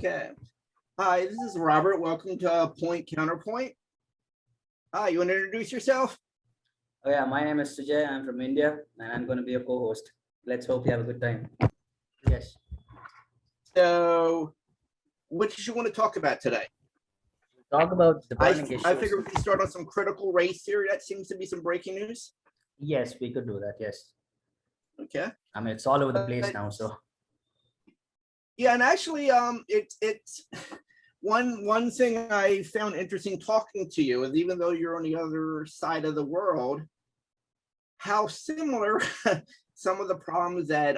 Okay. Hi, this is Robert. Welcome to Point Counterpoint. Hi, you want to introduce yourself? Oh yeah, my name is Sujay. I'm from India, and I'm going to be a co-host. Let's hope you have a good time. Yes. So, what did you want to talk about today? Talk about the I burning issues. figure we can start on some critical race theory. That seems to be some breaking news. Yes, we could do that. Yes. Okay. I mean, it's all over the place now. So. Yeah, and actually, it's one thing I found interesting talking to you is even though you're on the other side of the world, how similar some of the problems that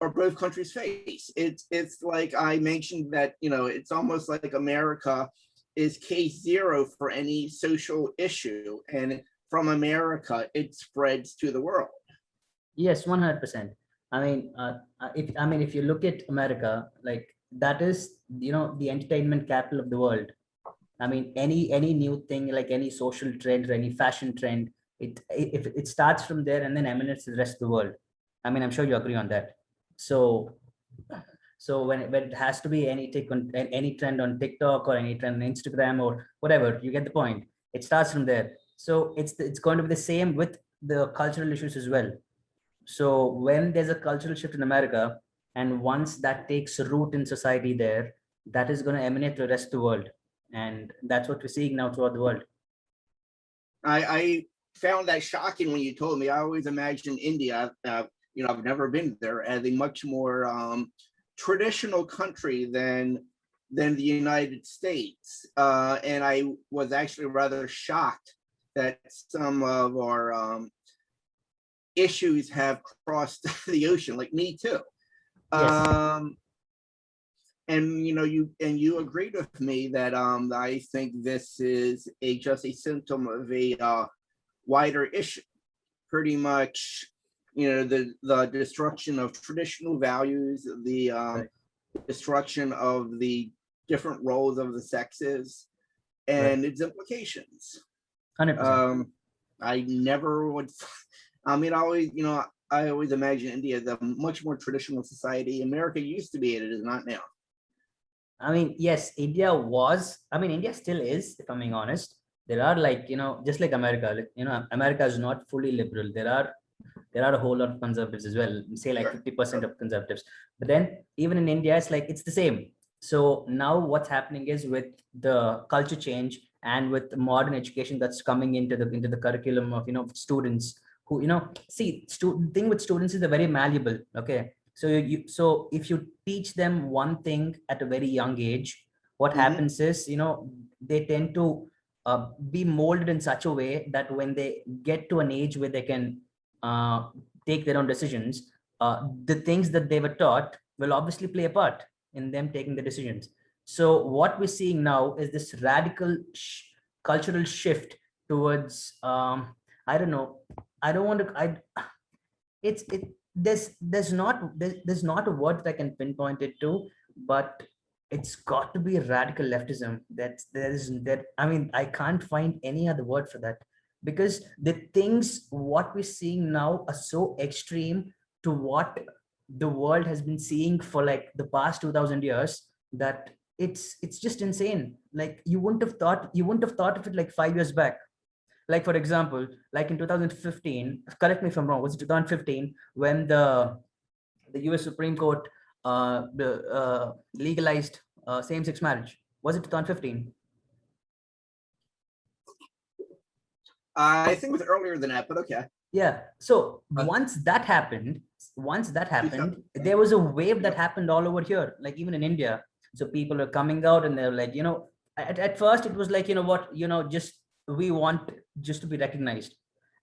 or both countries face. It's like I mentioned that it's almost like America is case zero for any social issue, and from America it spreads to the world. Yes, 100%. I mean, if you look at America, like that is the entertainment capital of the world. I mean, any new thing, like any social trend or any fashion trend, if it starts from there and then emanates to the rest of the world. I mean, I'm sure you agree on that. So, when it has to be any take on any trend on TikTok or any trend on Instagram or whatever, you get the point. It starts from there. So it's going to be the same with the cultural issues as well. So when there's a cultural shift in America, and once that takes root in society there, that is going to emanate to the rest of the world. And that's what we're seeing now throughout the world. I found that shocking when you told me. I always imagined India, I've never been there, as a much more traditional country than the United States. And I was actually rather shocked that some of our issues have crossed the ocean, like Me Too. Yes. And you agreed with me that I think this is just a symptom of a wider issue. Pretty much, the destruction of traditional values, the Right. destruction of the different roles of the sexes, and its implications. 100%. I never would. I mean, I always imagine India as a much more traditional society. America used to be, it is not now. I mean, yes, India still is, if I'm being honest. There are just like America, America is not fully liberal. There are a whole lot of conservatives as well, say like 50% of conservatives. But then even in India, it's the same. So now what's happening is with the culture change and with modern education that's coming into the curriculum of students who see the thing with students is they're very malleable. Okay. So if you teach them one thing at a very young age, what happens is they tend to be molded in such a way that when they get to an age where they can uh, take their own decisions, the things that they were taught will obviously play a part in them taking the decisions. So what we're seeing now is this radical cultural shift towards I don't know. I don't want to. It's it. There's not a word that I can pinpoint it to, but it's got to be radical leftism. That I mean, I can't find any other word for that, because the things what we're seeing now are so extreme to what the world has been seeing for like the past 2000 years, that it's just insane. Like you wouldn't have thought of it like 5 years back. Like for example, like in 2015, correct me if I'm wrong, was it 2015 when the US Supreme Court legalized same-sex marriage? Was it 2015? I think it was earlier than that, but okay. Yeah. So Uh, once that happened, 2000. there was a wave that Yep. happened all over here, like even in India. So people are coming out and they're like, at first it was like, just we want just to be recognized.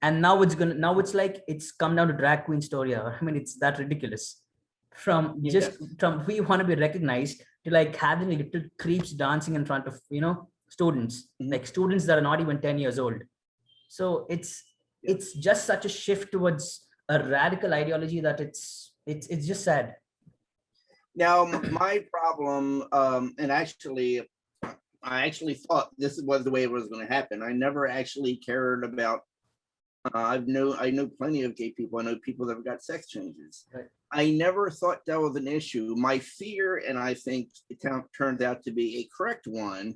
And now it's like it's come down to drag queen story. I mean, it's that ridiculous. Yes. From we want to be recognized to like having little creeps dancing in front of students, Mhm. like students that are not even 10 years old. So Yep. it's just such a shift towards a radical ideology that it's just sad. Now, my problem, and actually, I actually thought this was the way it was going to happen. I never actually cared about I know plenty of gay people. I know people that have got sex changes. Right. I never thought that was an issue. My fear, and I think it turned out to be a correct one,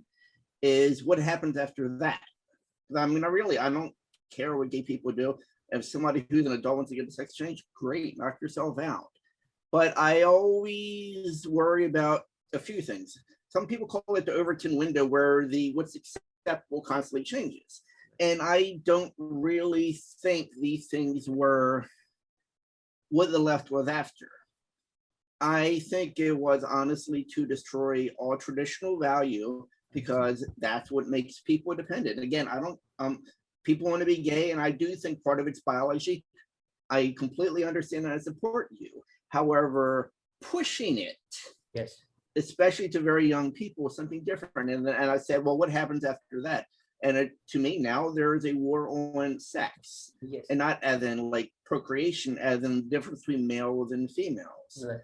is what happens after that. I mean, I don't care what gay people do. If somebody who's an adult wants to get a sex change, great, knock yourself out. But I always worry about a few things. Some people call it the Overton window, where the what's acceptable constantly changes. And I don't really think these things were what the left was after. I think it was honestly to destroy all traditional value, because that's what makes people dependent. Again, I don't, people want to be gay, and I do think part of it's biology. I completely understand and I support you. However, pushing it, Yes. especially to very young people, is something different. And I said, well, what happens after that? And to me now, there is a war on sex, Yes. and not as in like procreation, as in the difference between males and females. Right.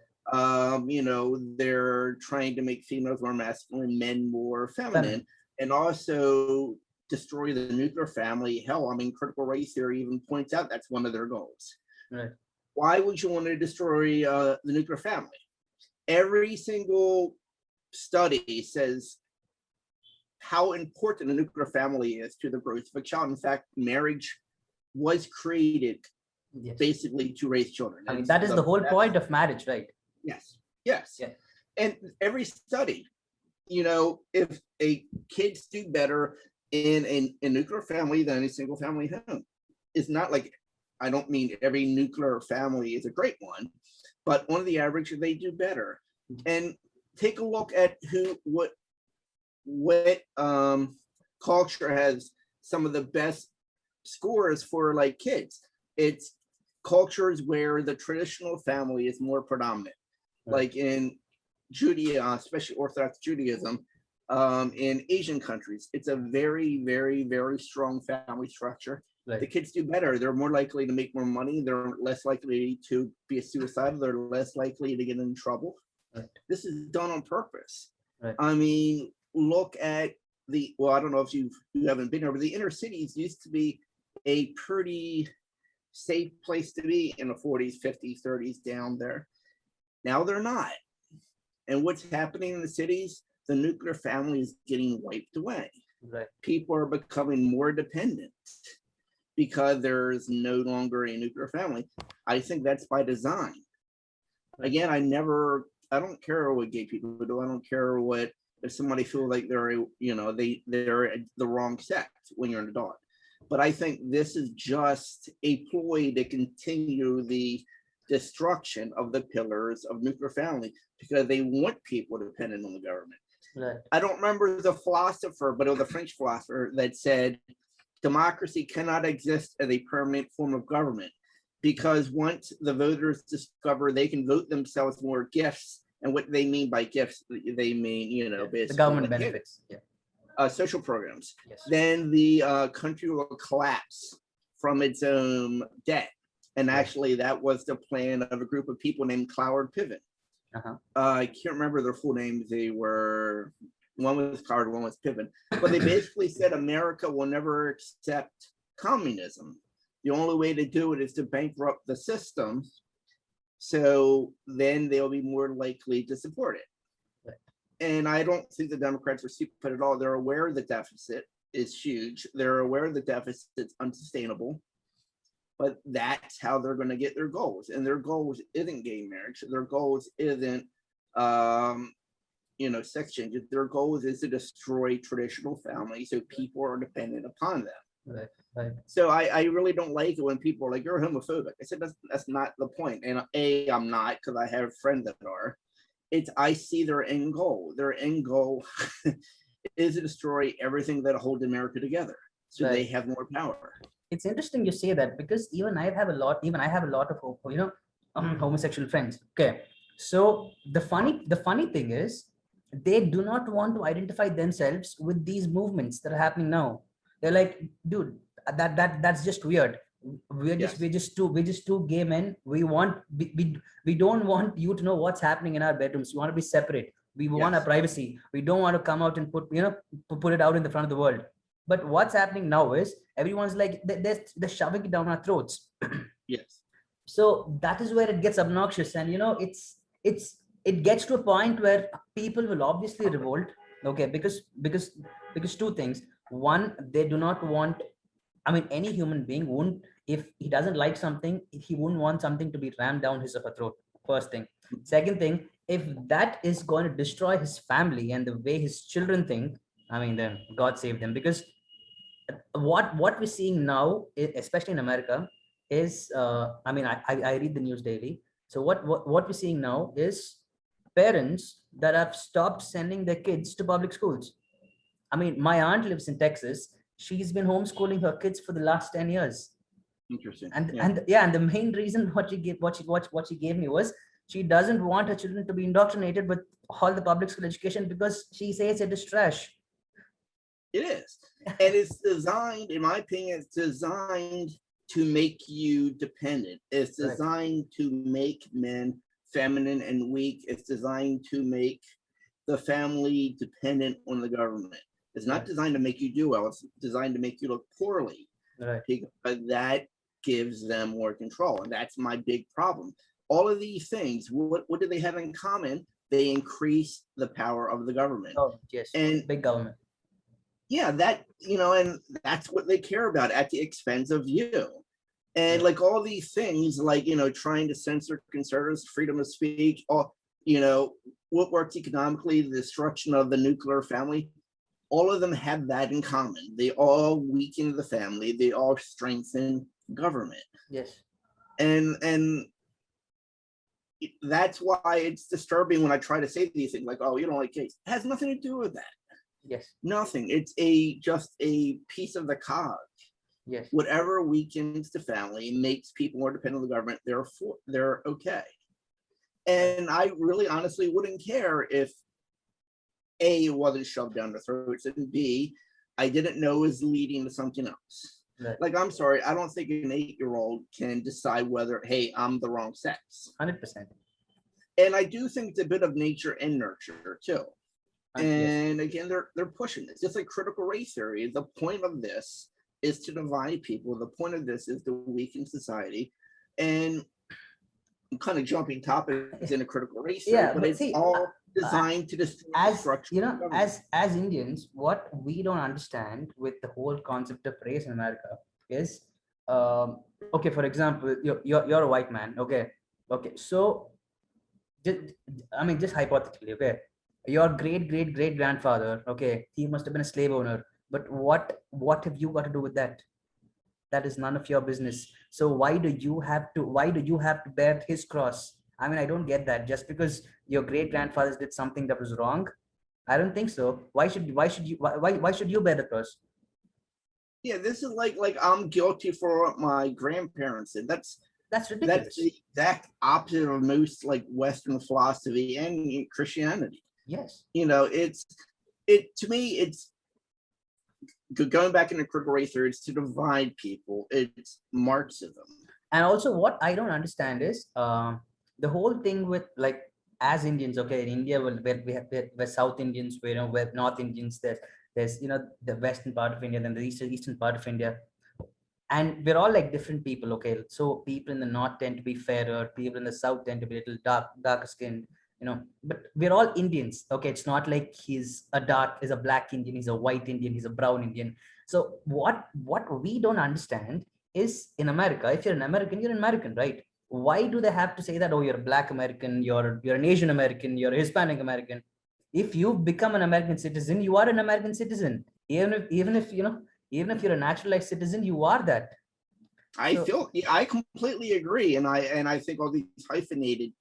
You know, they're trying to make females more masculine, men more feminine, and also destroy the nuclear family. Hell, I mean, critical race theory even points out that's one of their goals. Right. Why would you want to destroy the nuclear family? Every single study says how important a nuclear family is to the growth of a child. In fact, marriage was created Yes. basically to raise children. I mean, that is the whole point of marriage, right? Yes, yes. Yeah. And every study, you know, if kids do better in a nuclear family than a single family home, it's not like, I don't mean every nuclear family is a great one, but on the average, they do better. And take a look at what culture has some of the best scores for like kids. It's cultures where the traditional family is more predominant, like in Judaism, especially Orthodox Judaism, in Asian countries. It's a very, very, very strong family structure. Right. The kids do better. They're more likely to make more money. They're less likely to be suicidal. They're less likely to get in trouble. Right. This is done on purpose. Right. I mean, look at well, I don't know if you haven't been there, but the inner cities used to be a pretty safe place to be in the 40s, 50s, 30s down there. Now they're not. And what's happening in the cities? The nuclear family is getting wiped away. Right. People are becoming more dependent because there's no longer a nuclear family. I think that's by design. Again, I don't care what gay people do. I don't care what, if somebody feels like they're the wrong sex when you're an adult. But I think this is just a ploy to continue the destruction of the pillars of nuclear family, because they want people dependent on the government. Right. I don't remember the philosopher, but it was a French philosopher that said democracy cannot exist as a permanent form of government, because once the voters discover they can vote themselves more gifts, and what they mean by gifts, they mean, basically the government benefits. Yeah. Social programs, Yes. then the country will collapse from its own debt. And actually, that was the plan of a group of people named Cloward Piven. I can't remember their full names. They were, one was Cloward, one was Piven. But they basically said America will never accept communism. The only way to do it is to bankrupt the system. So then they'll be more likely to support it. Right. And I don't think the Democrats are stupid at all. They're aware the deficit is huge. They're aware the deficit's unsustainable. But that's how they're going to get their goals. And their goals isn't gay marriage. Their goals isn't, sex changes. Their goals is to destroy traditional families so people are dependent upon them. Right. Right. So I really don't like it when people are like, you're homophobic. I said, that's not the point. And I'm not, because I have friends that are. I see their end goal. Their end goal is to destroy everything that holds America together, so Right. they have more power. It's interesting you say that, because even I have a lot of homosexual friends. Okay, so the funny thing is, they do not want to identify themselves with these movements that are happening now. They're like, dude, that's just weird. We're just two gay men. We don't want you to know what's happening in our bedrooms. We want to be separate. We want our privacy. We don't want to come out and put it out in the front of the world. But what's happening now is everyone's like they're shoving it down our throats. Yes. So that is where it gets obnoxious, and it gets to a point where people will obviously revolt. Okay, because two things. One, they do not want, I mean, any human being won't, if he doesn't like something, he wouldn't want something to be rammed down his upper throat. First thing. Second thing, if that is going to destroy his family and the way his children think, I mean, then God save them. Because what we're seeing now, especially in America, is I mean, I read the news daily. So what we're seeing now is parents that have stopped sending their kids to public schools. I mean, my aunt lives in Texas. She's been homeschooling her kids for the last 10 years. Interesting. And Yeah. and yeah, and the main reason what she gave me was she doesn't want her children to be indoctrinated with all the public school education because she says it is trash. It is. And it's designed, in my opinion, it's designed to make you dependent. It's Right. designed to make men feminine and weak. It's designed to make the family dependent on the government. It's not Right. designed to make you do well. It's designed to make you look poorly. Right. But that gives them more control. And that's my big problem. All of these things, what do they have in common? They increase the power of the government. Oh, yes. And Big government. yeah, that, and that's what they care about at the expense of you. And like all these things, like, trying to censor conservatives, freedom of speech, all, what works economically, the destruction of the nuclear family, all of them have that in common. They all weaken the family. They all strengthen government. Yes. And that's why it's disturbing when I try to say these things like, oh, you don't like gays. It has nothing to do with that. Yes. Nothing. It's just a piece of the cog. Yes. Whatever weakens the family, makes people more dependent on the government, they're okay. And I really honestly wouldn't care if A, it wasn't shoved down their throats, and B, I didn't know it was leading to something else. Right. Like, I'm sorry, I don't think an 8-year-old can decide whether, hey, I'm the wrong sex. 100%. And I do think it's a bit of nature and nurture too. And again, they're pushing this. Just like critical race theory, the point of this is to divide people. The point of this is to weaken society. And I'm kind of jumping topics in a critical race theory, but it's all designed to destroy the structure. As Indians, what we don't understand with the whole concept of race in America is, okay, for example, you're a white man, okay, so just hypothetically, okay, your great grandfather, okay, he must have been a slave owner, but what have you got to do with that? That is none of your business. So why do you have to bear his cross? I mean, I don't get that. Just because your great grandfathers did something that was wrong, I don't think so. Why should you bear the cross? Yeah, this is like I'm guilty for what my grandparents did. That's ridiculous. That's the exact opposite of most like Western philosophy and Christianity. Yes. To me, it's going back into critical race theory, it's to divide people. It's Marxism. And also what I don't understand is the whole thing with, like, as Indians, okay, in India, we're South Indians, we're North Indians, there's the western part of India, then the eastern part of India, and we're all like different people, okay. So people in the north tend to be fairer, people in the south tend to be a little darker skinned, but we're all Indians, okay. It's not like he's a black Indian, he's a white Indian, he's a brown Indian. So what we don't understand is, in America, if you're an American, you're an American, right? Why do they have to say that, oh, you're a black American, you're an Asian American, you're a Hispanic American? If you become an American citizen, you are an American citizen. Even if you're a naturalized citizen, you are that. I completely agree, and I think all these hyphenated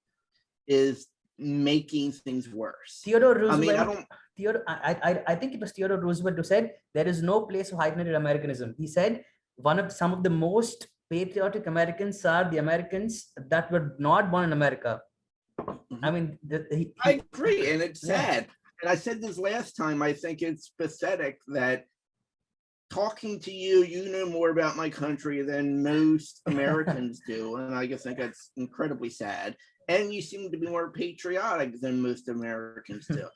is making things worse. Theodore Roosevelt. I think it was Theodore Roosevelt who said there is no place for hyphenated Americanism. He said some of the most patriotic Americans are the Americans that were not born in America. I mean, I agree, and it's sad. And I said this last time. I think it's pathetic that talking to you, you know more about my country than most Americans do, and I just think that's incredibly sad. And you seem to be more patriotic than most Americans do.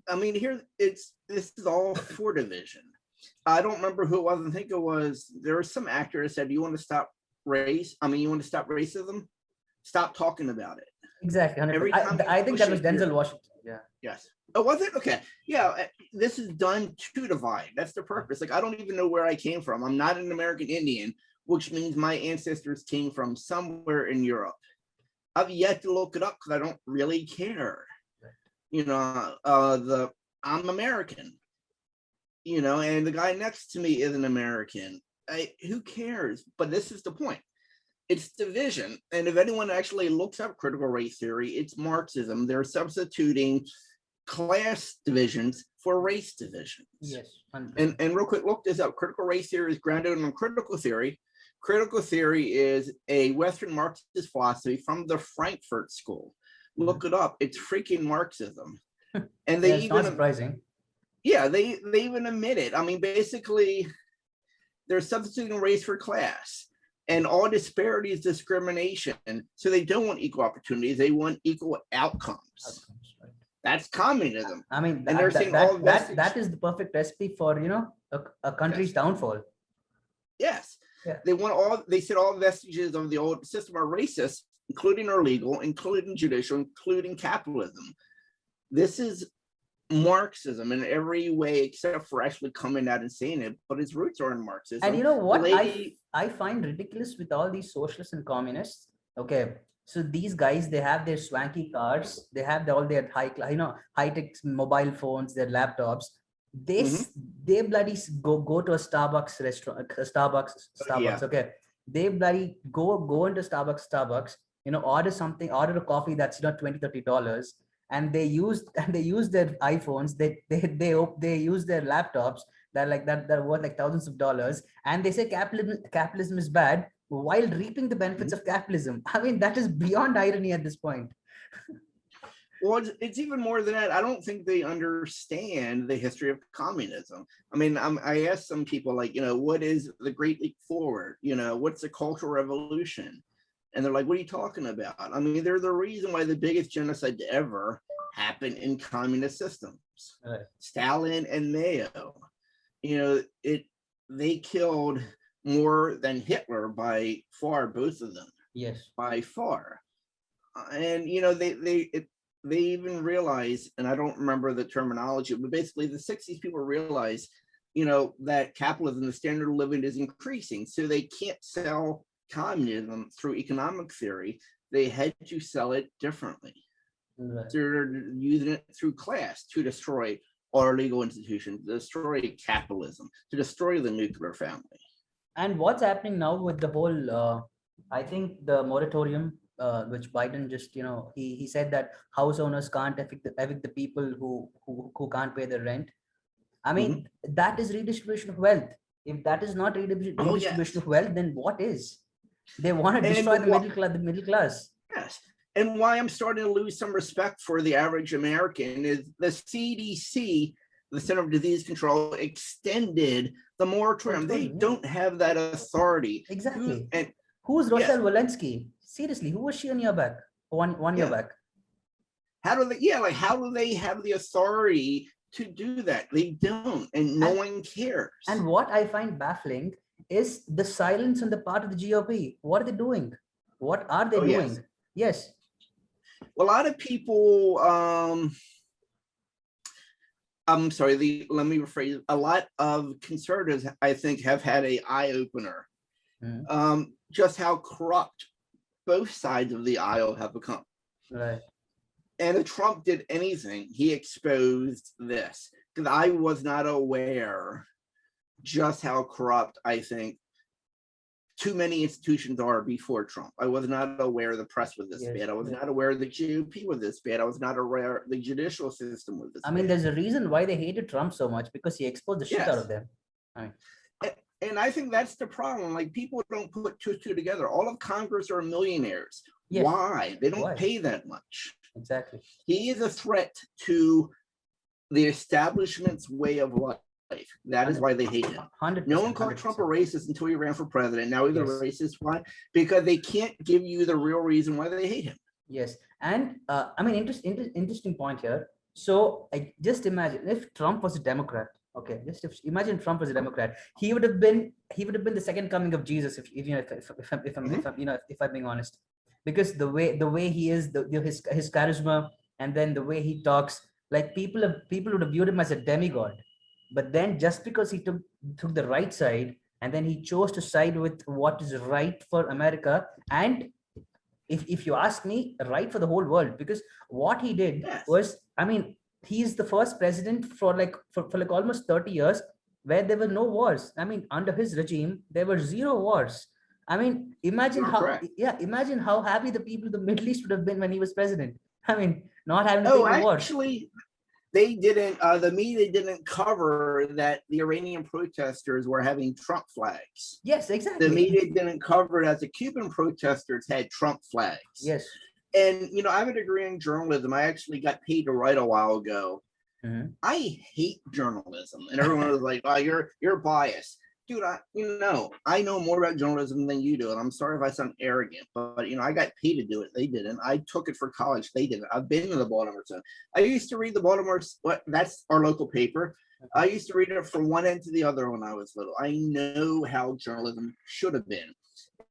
I mean, this is all for division. I don't remember who it was. I think it was, there was some actor that said, you want to stop you want to stop racism? Stop talking about it. Exactly. 100%. Every time I you think push that was it, Denzel Washington. Yeah. yes. Oh, was it? Okay. Yeah, this is done to divide. That's the purpose. Like, I don't even know where I came from. I'm not an American Indian, which means my ancestors came from somewhere in Europe. I've yet to look it up because I don't really care. You know, I'm American, you know, and the guy next to me is an American. Who cares? But this is the point. It's division. And if anyone actually looks up critical race theory, it's Marxism. They're substituting class divisions for race divisions. Yes. 100%. And real quick, look this up. Critical race theory is grounded on critical theory. Critical theory is a Western Marxist philosophy from the Frankfurt School. Look it up. It's freaking Marxism. And they It's not surprising. Yeah, they even admit it. I mean, basically, they're substituting race for class. And all disparity is discrimination. So they don't want equal opportunities. They want equal outcomes. Right. That's communism. I mean, And they're saying all that is the perfect recipe for, you know, a country's downfall. Yes. Yeah. They said all vestiges of the old system are racist, including our legal, including judicial, including capitalism. This is Marxism in every way except for actually coming out and saying it, but its roots are in Marxism. And you know what I find ridiculous with all these socialists and communists? Okay, so these guys, they have their swanky cars, they have all their high-tech mobile phones, their laptops. They bloody go to a Starbucks restaurant, Starbucks. Okay, they bloody go into Starbucks, you know, order a coffee that's, you know, $20-$30, and they use their iPhones, they use their laptops that are worth like thousands of dollars, and they say capitalism is bad while reaping the benefits of capitalism. I mean, that is beyond irony at this point. Well, it's even more than that. I don't think they understand the history of communism. I mean, I asked some people, like, you know, what is the Great Leap Forward? You know, what's the Cultural Revolution? And they're like, what are you talking about? I mean, they're the reason why the biggest genocide ever happened in communist systems. Right. Stalin and Mao, you know, they killed more than Hitler by far, both of them. Yes. By far. And, you know, they even realize, and I don't remember the terminology, but basically the 60s people realize, you know, that capitalism, the standard of living is increasing. So they can't sell communism through economic theory. They had to sell it differently. Right. So they're using it through class to destroy our legal institutions, to destroy capitalism, to destroy the nuclear family. And what's happening now with the whole, I think the moratorium, which Biden just, you know, he said that house owners can't evict the people who can't pay their rent. I mean, that is redistribution of wealth. If that is not redistribution of wealth, then what is? They want to destroy the middle class. Yes. And why I'm starting to lose some respect for the average American is the CDC, the Center for Disease Control, extended the moratorium. They don't have that authority. Exactly. Who's Rochelle Walensky? Seriously, who was she on your back? One year back? How do they have the authority to do that? They don't, and no one cares. And what I find baffling is the silence on the part of the GOP. What are they doing? What are they doing? Yes. Well, a lot of people, I'm sorry, let me rephrase. A lot of conservatives, I think, have had an eye-opener. Just how corrupt both sides of the aisle have become. Right. And if Trump did anything, he exposed this. Because I was not aware just how corrupt, I think, too many institutions are before Trump. I was not aware the press was this bad. I was not aware the GOP was this bad. I was not aware the judicial system was this bad. I mean, there's a reason why they hated Trump so much, because he exposed the shit out of them. And I think that's the problem. Like, people don't put two together. All of Congress are millionaires. Yes. Why? They don't pay that much. Exactly. He is a threat to the establishment's way of life. That is why they hate him. No one called Trump a racist until he ran for president. Now he's a racist. Why? Because they can't give you the real reason why they hate him. Yes. And I mean, interesting point here. So I just imagine if Trump was a Democrat, Okay, just imagine Trump was a Democrat. He would have been the second coming of Jesus if you know if I'm you know if I'm being honest, because the way he is, his charisma, and then the way he talks, like people would have viewed him as a demigod. But then just because he took the right side, and then he chose to side with what is right for America, and if you ask me, right for the whole world, because what he did Yes. was, I mean, he's the first president for like almost 30 years where there were no wars. I mean, under his regime there were zero wars. I mean, imagine You're how, correct. yeah, imagine how happy the people of the Middle East would have been when he was president. I mean, not having to Oh, think of wars. actually, they didn't. The media didn't cover that the Iranian protesters were having Trump flags. Yes, The exactly. media didn't cover that the Cuban protesters had Trump flags. Yes. And I'm a degree in journalism. I actually got paid to write a while ago. Mhm. I hate journalism, and everyone was like, "Oh, you're biased." Dude, I know more about journalism than you do, and I'm sorry if I sound arrogant, but I got paid to do it. They didn't. I took it for college. They didn't. I've been in the Baltimore Sun. I used to read the Baltimore. That's our local paper. I used to read it from one end to the other when I was little. I know how journalism should have been.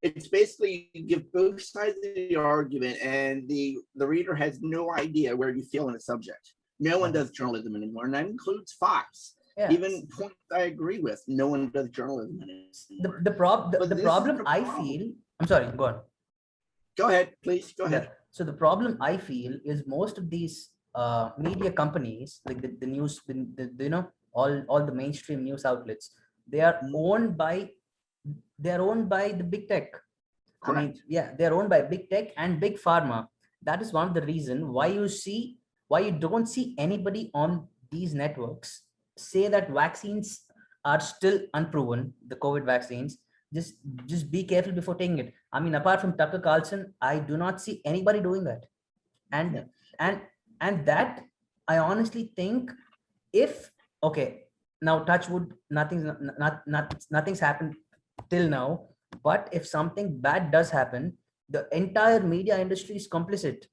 It's basically you give both sides of the argument, and the reader has no idea where you feel in a subject. No one does journalism anymore, and that includes Fox. Yeah. Even points I agree with, no one does journalism anymore. The problem the I problem. feel, I'm sorry, go on. Go ahead, please. Go ahead. So the problem I feel is most of these media companies, like the news, all the mainstream news outlets, they are owned by the big tech. Correct. I mean, yeah, they're owned by big tech and big pharma. That is one of the reasons why you don't see anybody on these networks say that vaccines are still unproven, the COVID vaccines. Just be careful before taking it. I mean, apart from Tucker Carlson, I do not see anybody doing that. And Yeah. and that, I honestly think, if okay, now touch wood, nothing's happened till now. But if something bad does happen, the entire media industry is complicit,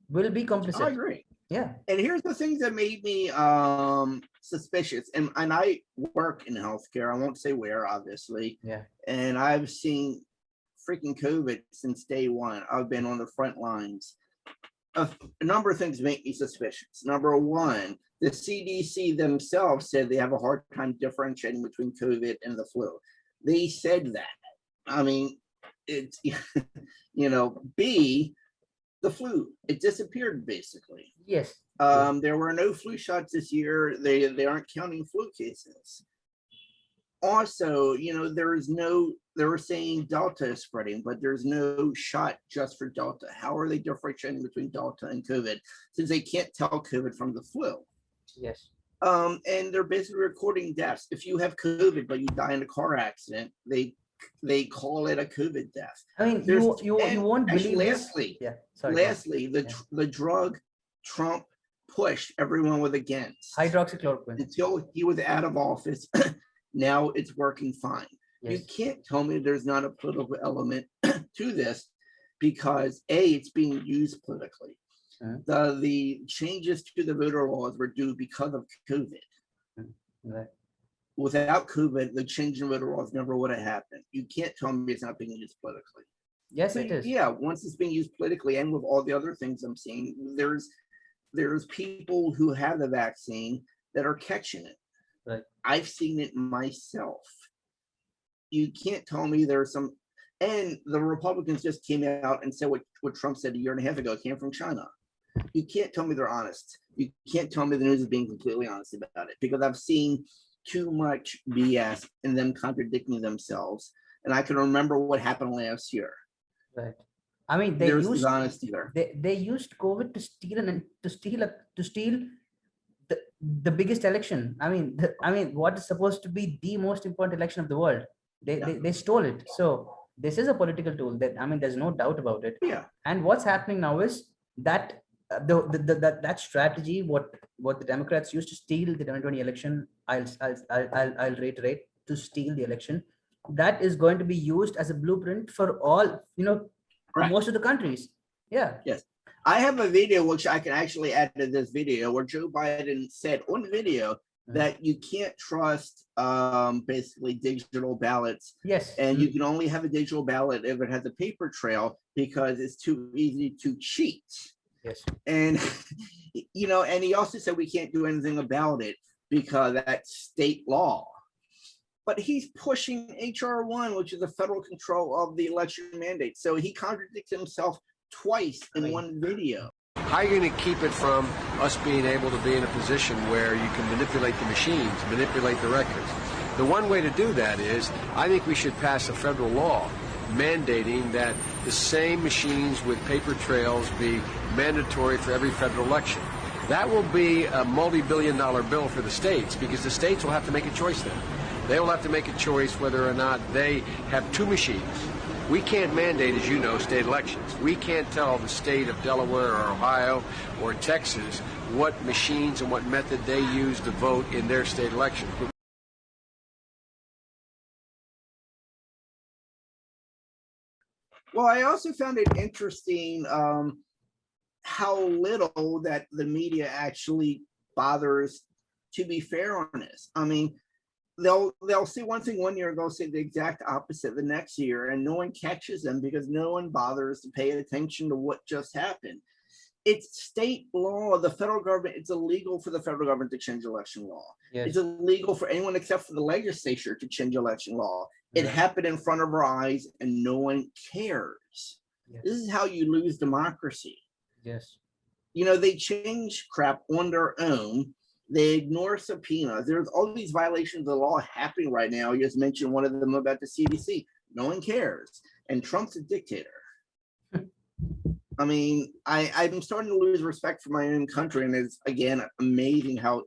will be complicit. I agree. Yeah. And here's the things that made me suspicious. And I work in healthcare. I won't say where, obviously. Yeah. And I've seen freaking COVID since day one. I've been on the front lines. A number of things make me suspicious. Number one, the CDC themselves said they have a hard time differentiating between COVID and the flu. They said that. I mean, it's B, the flu, it disappeared basically. Yes. There were no flu shots this year. They aren't counting flu cases. Also, they were saying Delta is spreading, but there's no shot just for Delta. How are they differentiating between Delta and COVID, since they can't tell COVID from the flu? Yes. And they're basically recording deaths. If you have COVID but you die in a car accident, they call it a COVID death. I mean, you won't believe lastly, this. Yeah. Sorry. Lastly, the drug Trump pushed everyone was against, hydroxychloroquine, until he was out of office. Now it's working fine. Yes. You can't tell me there's not a political element to this, because it's being used politically. The changes to the voter laws were due because of COVID. Right. Without COVID, the change in voter laws never would have happened. You can't tell me it's not being used politically. Yes, it is. Yeah, once it's being used politically, and with all the other things I'm seeing, there's people who have the vaccine that are catching it. Right. I've seen it myself. You can't tell me there's some, and the Republicans just came out and said what Trump said a year and a half ago. It came from China. You can't tell me they're honest. You can't tell me the news is being completely honest about it, because I've seen too much BS and them contradicting themselves. And I can remember what happened last year. Right. I mean, they used COVID to steal the biggest election. I mean, what is supposed to be the most important election of the world? They stole it. So this is a political tool. There's no doubt about it. Yeah. And what's happening now is that that strategy, what the Democrats used to steal the 2020 election, I'll reiterate, to steal the election, that is going to be used as a blueprint for all, most of the countries. Yeah. Yes. I have a video which I can actually add to this video, where Joe Biden said on the video that you can't trust basically digital ballots, Yes. and you can only have a digital ballot if it has a paper trail because it's too easy to cheat. Yes. And and he also said we can't do anything about it because that's state law. But he's pushing HR 1, which is the federal control of the election mandate. So he contradicts himself twice in one video. How are you going to keep it from us being able to be in a position where you can manipulate the machines, manipulate the records? The one way to do that is, I think we should pass a federal law mandating that the same machines with paper trails be mandatory for every federal election. That will be a multi-billion-dollar bill for the states, because the states will have to make a choice then. They will have to make a choice whether or not they have two machines. We can't mandate, as you know, state elections. We can't tell the state of Delaware or Ohio or Texas what machines and what method they use to vote in their state elections. Well, I also found it interesting how little that the media actually bothers to be fair on this. I mean, they'll say one thing one year, they'll say the exact opposite the next year, and no one catches them because no one bothers to pay attention to what just happened. It's state law. The federal government, it's illegal for the federal government to change election law. Yes. It's illegal for anyone except for the legislature to change election law. It happened in front of our eyes and no one cares. Yes. This is how you lose democracy. Yes. They change crap on their own. They ignore subpoenas. There's all these violations of the law happening right now. You just mentioned one of them about the CDC. No one cares. And Trump's a dictator. I mean, I'm starting to lose respect for my own country. And it's, again, amazing how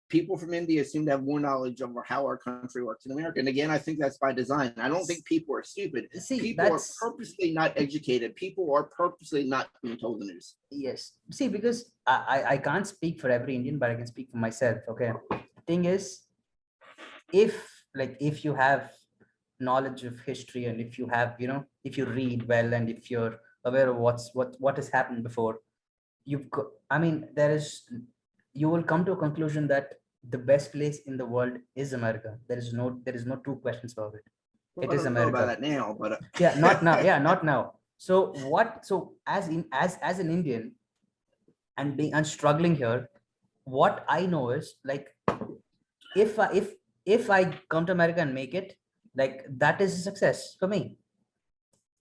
people from India seem to have more knowledge of how our country works in America. And again, I think that's by design. I don't think people are stupid. See, people are purposely not educated. People are purposely not being told the news. Yes. See, because I can't speak for every Indian, but I can speak for myself. Okay. The thing is, if you have knowledge of history, and if you have, if you read well, and if you're aware of what has happened before, you will come to a conclusion that the best place in the world is America. There is no two questions about it. Well, it is America. About that now, but yeah, not now. Yeah, not now. So as an Indian and struggling here, what I know is, like, if I come to America and make it, like, that is a success for me.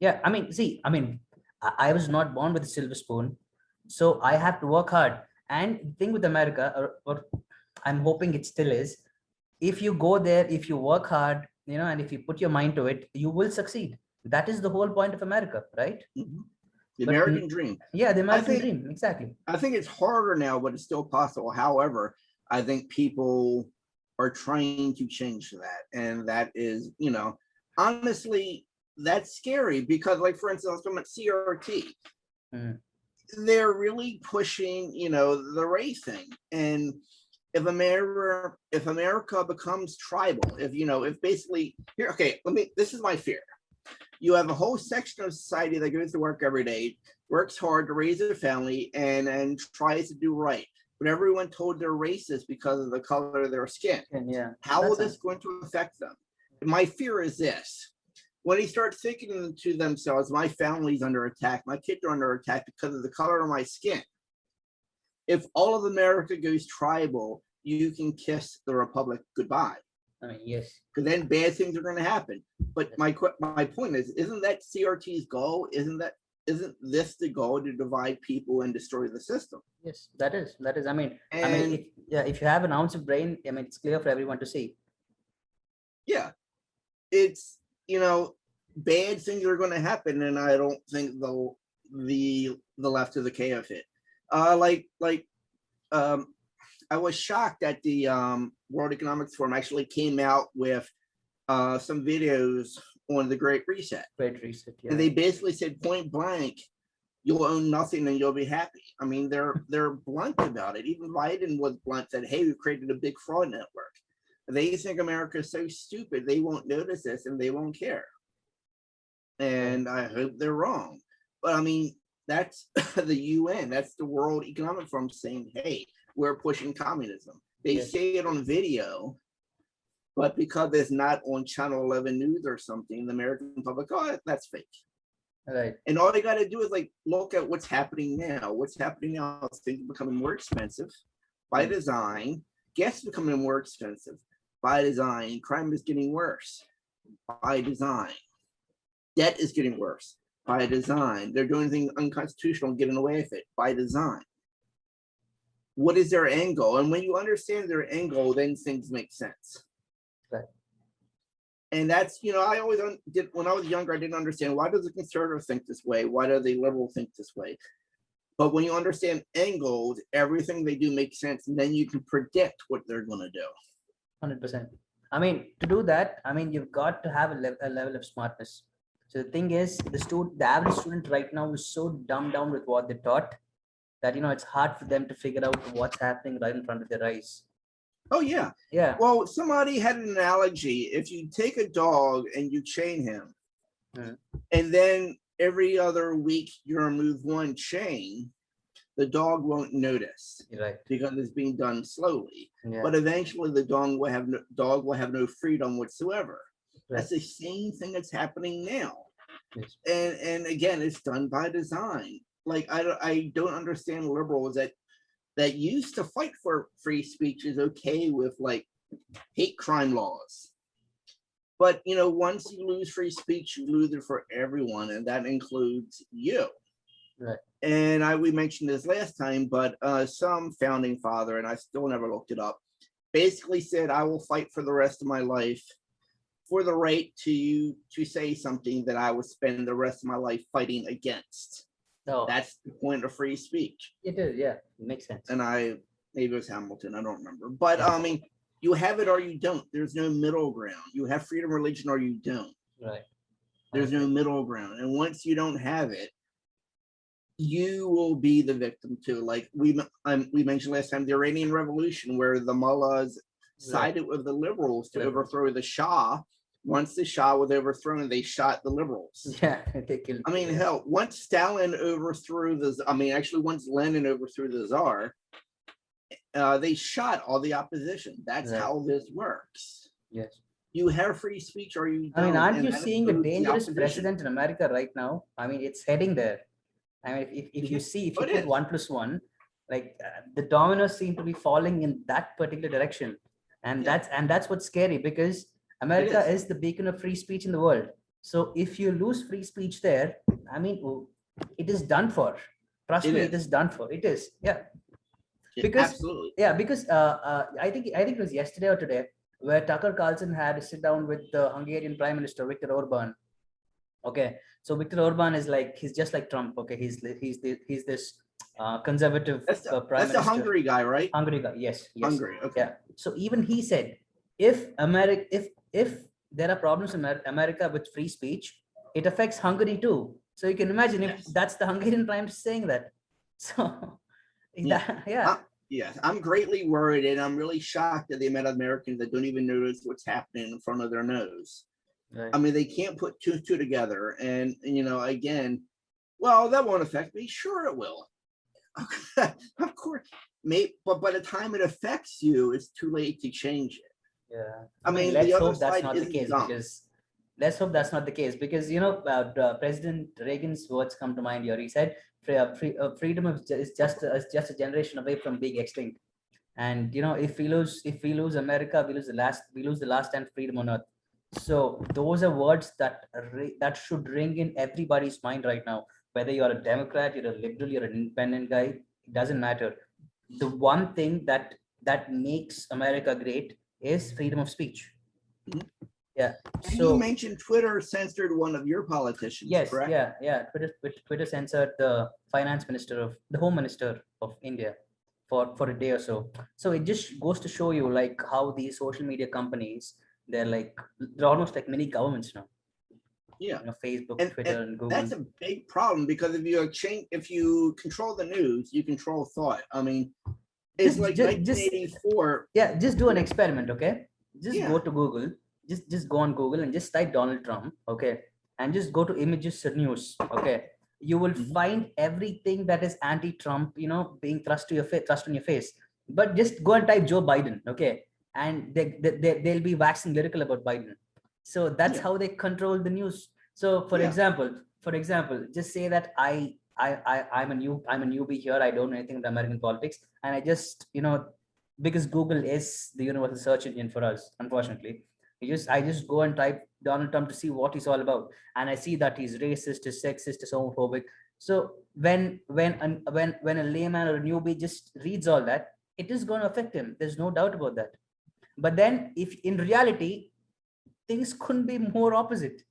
Yeah, I was not born with a silver spoon, so I have to work hard. And the thing with America, or I'm hoping it still is, if you go there, if you work hard, and if you put your mind to it, you will succeed. That is the whole point of America, right? Mm-hmm. The American dream. Yeah, the American dream, exactly. I think it's harder now, but it's still possible. However, I think people are trying to change that. And that is, honestly, that's scary because, like, for instance, I was talking about CRT. Mm. They're really pushing, the race thing. And if America becomes tribal, if basically here, okay, this is my fear. You have a whole section of society that goes to work every day, works hard to raise their family, and tries to do right. But everyone told they're racist because of the color of their skin. Yeah. How is this going to affect them? My fear is this. When they start thinking to themselves, my family's under attack, my kids are under attack because of the color of my skin. If all of America goes tribal, you can kiss the republic goodbye. Yes. Because then bad things are going to happen. But my point is, isn't that CRT's goal? Isn't this the goal, to divide people and destroy the system? Yes, that is. If you have an ounce of brain, it's clear for everyone to see. Yeah, it's, bad things are going to happen, and I don't think the left is okay with it. I was shocked that the World Economic Forum actually came out with some videos on the Great Reset. Great Reset, yeah. And they basically said point blank, you'll own nothing and you'll be happy. I mean, they're blunt about it. Even Biden was blunt, said, hey, we've created a big fraud network. They think America is so stupid, they won't notice this and they won't care. And I hope they're wrong. But I mean, that's the UN, that's the World Economic Forum saying, hey, we're pushing communism. They Yes. say it on video, but because it's not on Channel 11 News or something, the American public, oh, that's fake. Right. And all they got to do is like look at what's happening now. What's happening now is things becoming more expensive by design. Gas is becoming more expensive by design. Crime is getting worse by design. Debt is getting worse by design. They're doing things unconstitutional and getting away with it by design. What is their end goal? And when you understand their end goal, then things make sense. Right. And that's, I always did, when I was younger, I didn't understand, why does a conservative think this way? Why do the liberal think this way? But when you understand end goals, everything they do makes sense. And then you can predict what they're going to do. 100%. I mean, to do that, I mean, you've got to have a level of smartness. So the thing is, the average student right now is so dumbed down with what they taught that, it's hard for them to figure out what's happening right in front of their eyes. Oh, yeah. Yeah. Well, somebody had an analogy. If you take a dog and you chain him, and then every other week you remove one chain, the dog won't notice. Right. Because it's being done slowly. Yeah. But eventually the dog will have no freedom whatsoever. Right. That's the same thing that's happening now. Yes. And again, it's done by design. Like I don't understand liberals that used to fight for free speech is okay with like hate crime laws. But once you lose free speech, you lose it for everyone, and that includes you. Right. And we mentioned this last time, but some founding father, and I still never looked it up, basically said, I will fight for the rest of my life for the right to say something that I would spend the rest of my life fighting against. Oh, That's the point of free speech. it is. Yeah, it makes sense. And maybe it was Hamilton, I don't remember. But I mean, you have it or you don't. There's no middle ground. You have freedom of religion or you don't. Right. There's no middle ground. And once you don't have it, you will be the victim too. Like we mentioned last time, the Iranian Revolution, where the mullahs sided with the liberals to overthrow the Shah. Once the Shah was overthrown, they shot the liberals. Yeah, they killed. I mean, hell, once Stalin overthrew once Lenin overthrew the Tsar, they shot all the opposition. That's how this works. Yes. You have free speech or you don't. I mean, aren't you that seeing a includes the dangerous opposition. precedent in America right now? I mean, it's heading there. I mean, if you see, if you put 1 + 1, like the dominoes seem to be falling in that particular direction. And that's what's scary, because America is the beacon of free speech in the world. So if you lose free speech there, I mean, it is done for. Trust me, it is done for. It is. Yeah. Because absolutely. Yeah, because I think it was yesterday or today where Tucker Carlson had a sit down with the Hungarian Prime Minister Viktor Orban. Okay, so Viktor Orban is like, he's just like Trump. Okay, he's this conservative Prime Minister. That's the Hungary guy, right? Hungary guy. Yes. Hungary. Okay. Yeah. So even he said, if there are problems in America with free speech, it affects Hungary too. So you can imagine if that's the Hungarian Prime Minister saying that. So yes, I'm greatly worried, and I'm really shocked at the amount of Americans that don't even notice what's happening in front of their nose. Right. I mean, they can't put two together, and again, well, that won't affect me. Sure, it will. Of course, but by the time it affects you, it's too late to change it. Yeah, I mean, let's hope that's not the case, because let's hope that's not the case, because President Reagan's words come to mind here. He said, "Freedom is just a generation away from being extinct." And if we lose America, we lose the last stand of freedom on earth. So those are words that should ring in everybody's mind right now. Whether you're a Democrat, you're a liberal, you're an independent guy, it doesn't matter. The one thing that makes America great is freedom of speech. Mm-hmm. Yeah. And you mentioned Twitter censored one of your politicians. Yes. Correct? Yeah. Twitter censored the the Home Minister of India for a day or so. So it just goes to show you like how these social media companies, they're almost like mini governments now. Yeah. Facebook, Twitter, and Google. That's a big problem, because if you control the news, you control thought. I mean, it's like 1984. Just do an experiment, okay? Just go to Google. Just go on Google and just type Donald Trump, okay? And just go to images news, okay? You will find everything that is anti-Trump, being thrust on your face. But just go and type Joe Biden, okay, and they'll be waxing lyrical about Biden. So that's Yeah. how they control the news. So for Yeah. example, just say that I'm a newbie here. I don't know anything about American politics, and I just, because Google is the universal search engine for us, unfortunately. I just go and type Donald Trump to see what he's all about, and I see that he's racist, he's sexist, he's homophobic. So when a layman or a newbie just reads all that, it is going to affect him. There's no doubt about that. But then, if in reality, things couldn't be more opposite.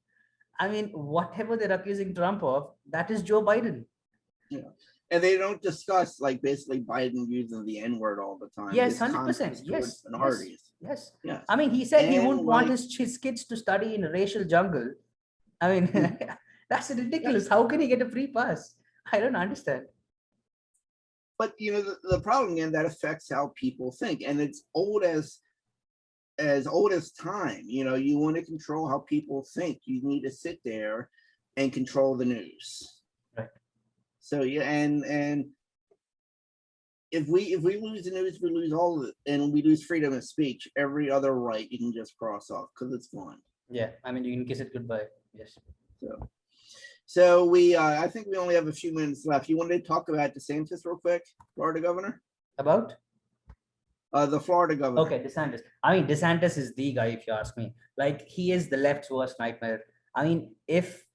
I mean, whatever they're accusing Trump of, that is Joe Biden. Yeah. And they don't discuss like basically Biden using the N-word all the time. Yes, His 100%. comments towards Yes, minorities. yes. Yes. I mean, he said he And wouldn't want like, his kids to study in a racial jungle. I mean, that's ridiculous. How can he get a free pass? I don't understand. but the problem again, that affects how people think, and it's old as old as time. You want to control how people think. You need to sit there and control the news. Right. So yeah, and if we lose the news, we lose all of it, and we lose freedom of speech. Every other right you can just cross off because it's gone. Yeah, I mean, you can kiss it goodbye. Yes. So we, I think we only have a few minutes left. You wanted to talk about DeSantis real quick, Florida governor? About? The Florida governor. Okay, DeSantis. I mean, DeSantis is the guy, if you ask me. Like, he is the left's worst nightmare. I mean, if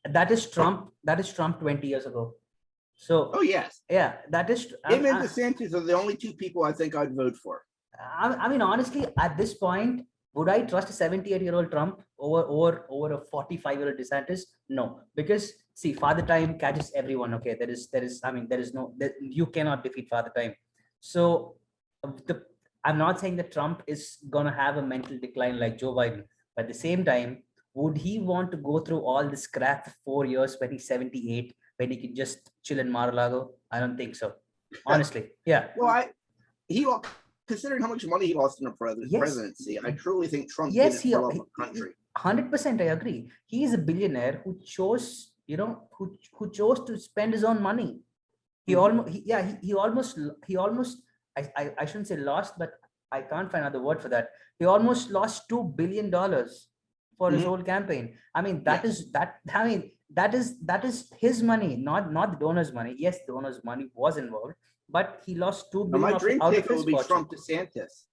that is Trump 20 years ago. So, Oh yes, yeah, that is. him and DeSantis are the only two people I think I'd vote for. I mean, honestly, at this point, would I trust a 78-year-old Trump over a 45-year-old DeSantis? No, because see, father time catches everyone. Okay, you cannot defeat father time. So I'm not saying that Trump is gonna have a mental decline like Joe Biden, but at the same time, would he want to go through all this crap for 4 years when he's 78, when he can just chill in Mar-a-Lago? I don't think so. Honestly, yeah. Well, considering how much money he lost in the presidency, I truly think Trump did it for love of country. 100%, I agree. He is a billionaire who chose, who chose to spend his own money. He almost, I shouldn't say lost, but I can't find another word for that. He almost lost $2 billion for his whole campaign. I mean, that is his money, not the donor's money. Yes, the donor's money was involved, but he lost $2 billion. My dream pick would be Trump DeSantis.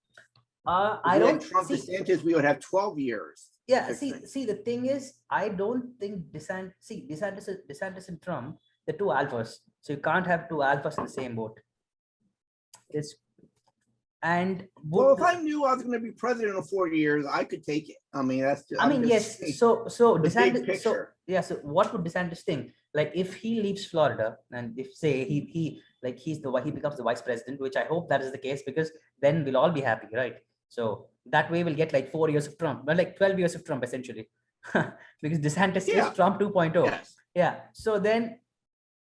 I don't Trump DeSantis. We would have 12 years. Yeah. See, the thing is, I don't think DeSantis and Trump, the two alphas. So you can't have two alphas in the same boat. If I knew I was going to be president in 4 years, I could take it. I mean, that's. Yes. So DeSantis. So what would DeSantis think? Like, if he leaves Florida, and if say he becomes the vice president, which I hope that is the case, because then we'll all be happy, right? So that way we'll get like 4 years of Trump, but like 12 years of Trump essentially, because DeSantis is Trump 2.0. Yes. Yeah. So then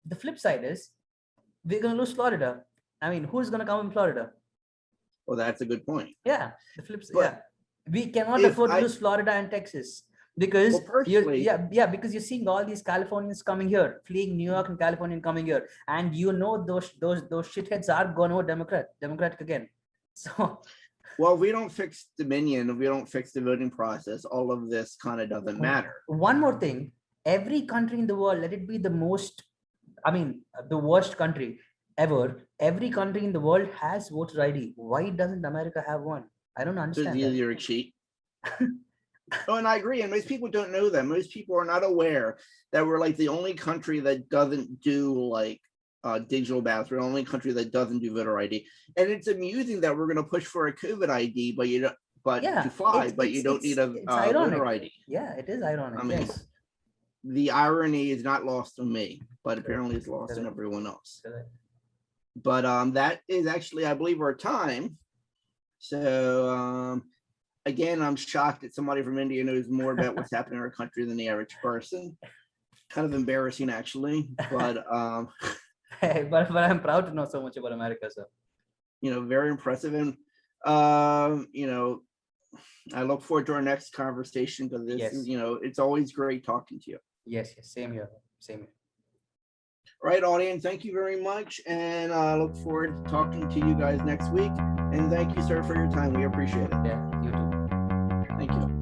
the flip side is we're going to lose Florida. I mean, who's going to come in Florida? Well, that's a good point. Yeah. The flip side. Yeah. We cannot afford to lose Florida and Texas. Because because you're seeing all these Californians coming here, fleeing New York and Californian coming here, and those shitheads are going to Democratic again. So, well, we don't fix Dominion, we don't fix the voting process. All of this kind of doesn't matter. One more thing: every country in the world, let it be the worst country ever. Every country in the world has voter ID. Why doesn't America have one? I don't understand. It's easier to cheat. Oh, and I agree. And most people don't know that. Most people are not aware that we're like the only country that doesn't do like digital ballots. We're the only country that doesn't do voter ID. And it's amusing that we're going to push for a COVID ID, but you don't. But to fly, but you don't need a voter ID. Yeah, it is ironic. I mean, yes. The irony is not lost on me, but apparently it's lost on everyone else. But that is actually, I believe, our time. So. Again, I'm shocked that somebody from India knows more about what's happening in our country than the average person. Kind of embarrassing, actually, but but I'm proud to know so much about America, sir. Very impressive, and I look forward to our next conversation, because this is, it's always great talking to you. Yes, same here. All right, audience, thank you very much. And I look forward to talking to you guys next week. And thank you, sir, for your time. We appreciate it. Yeah, you too. Thank you.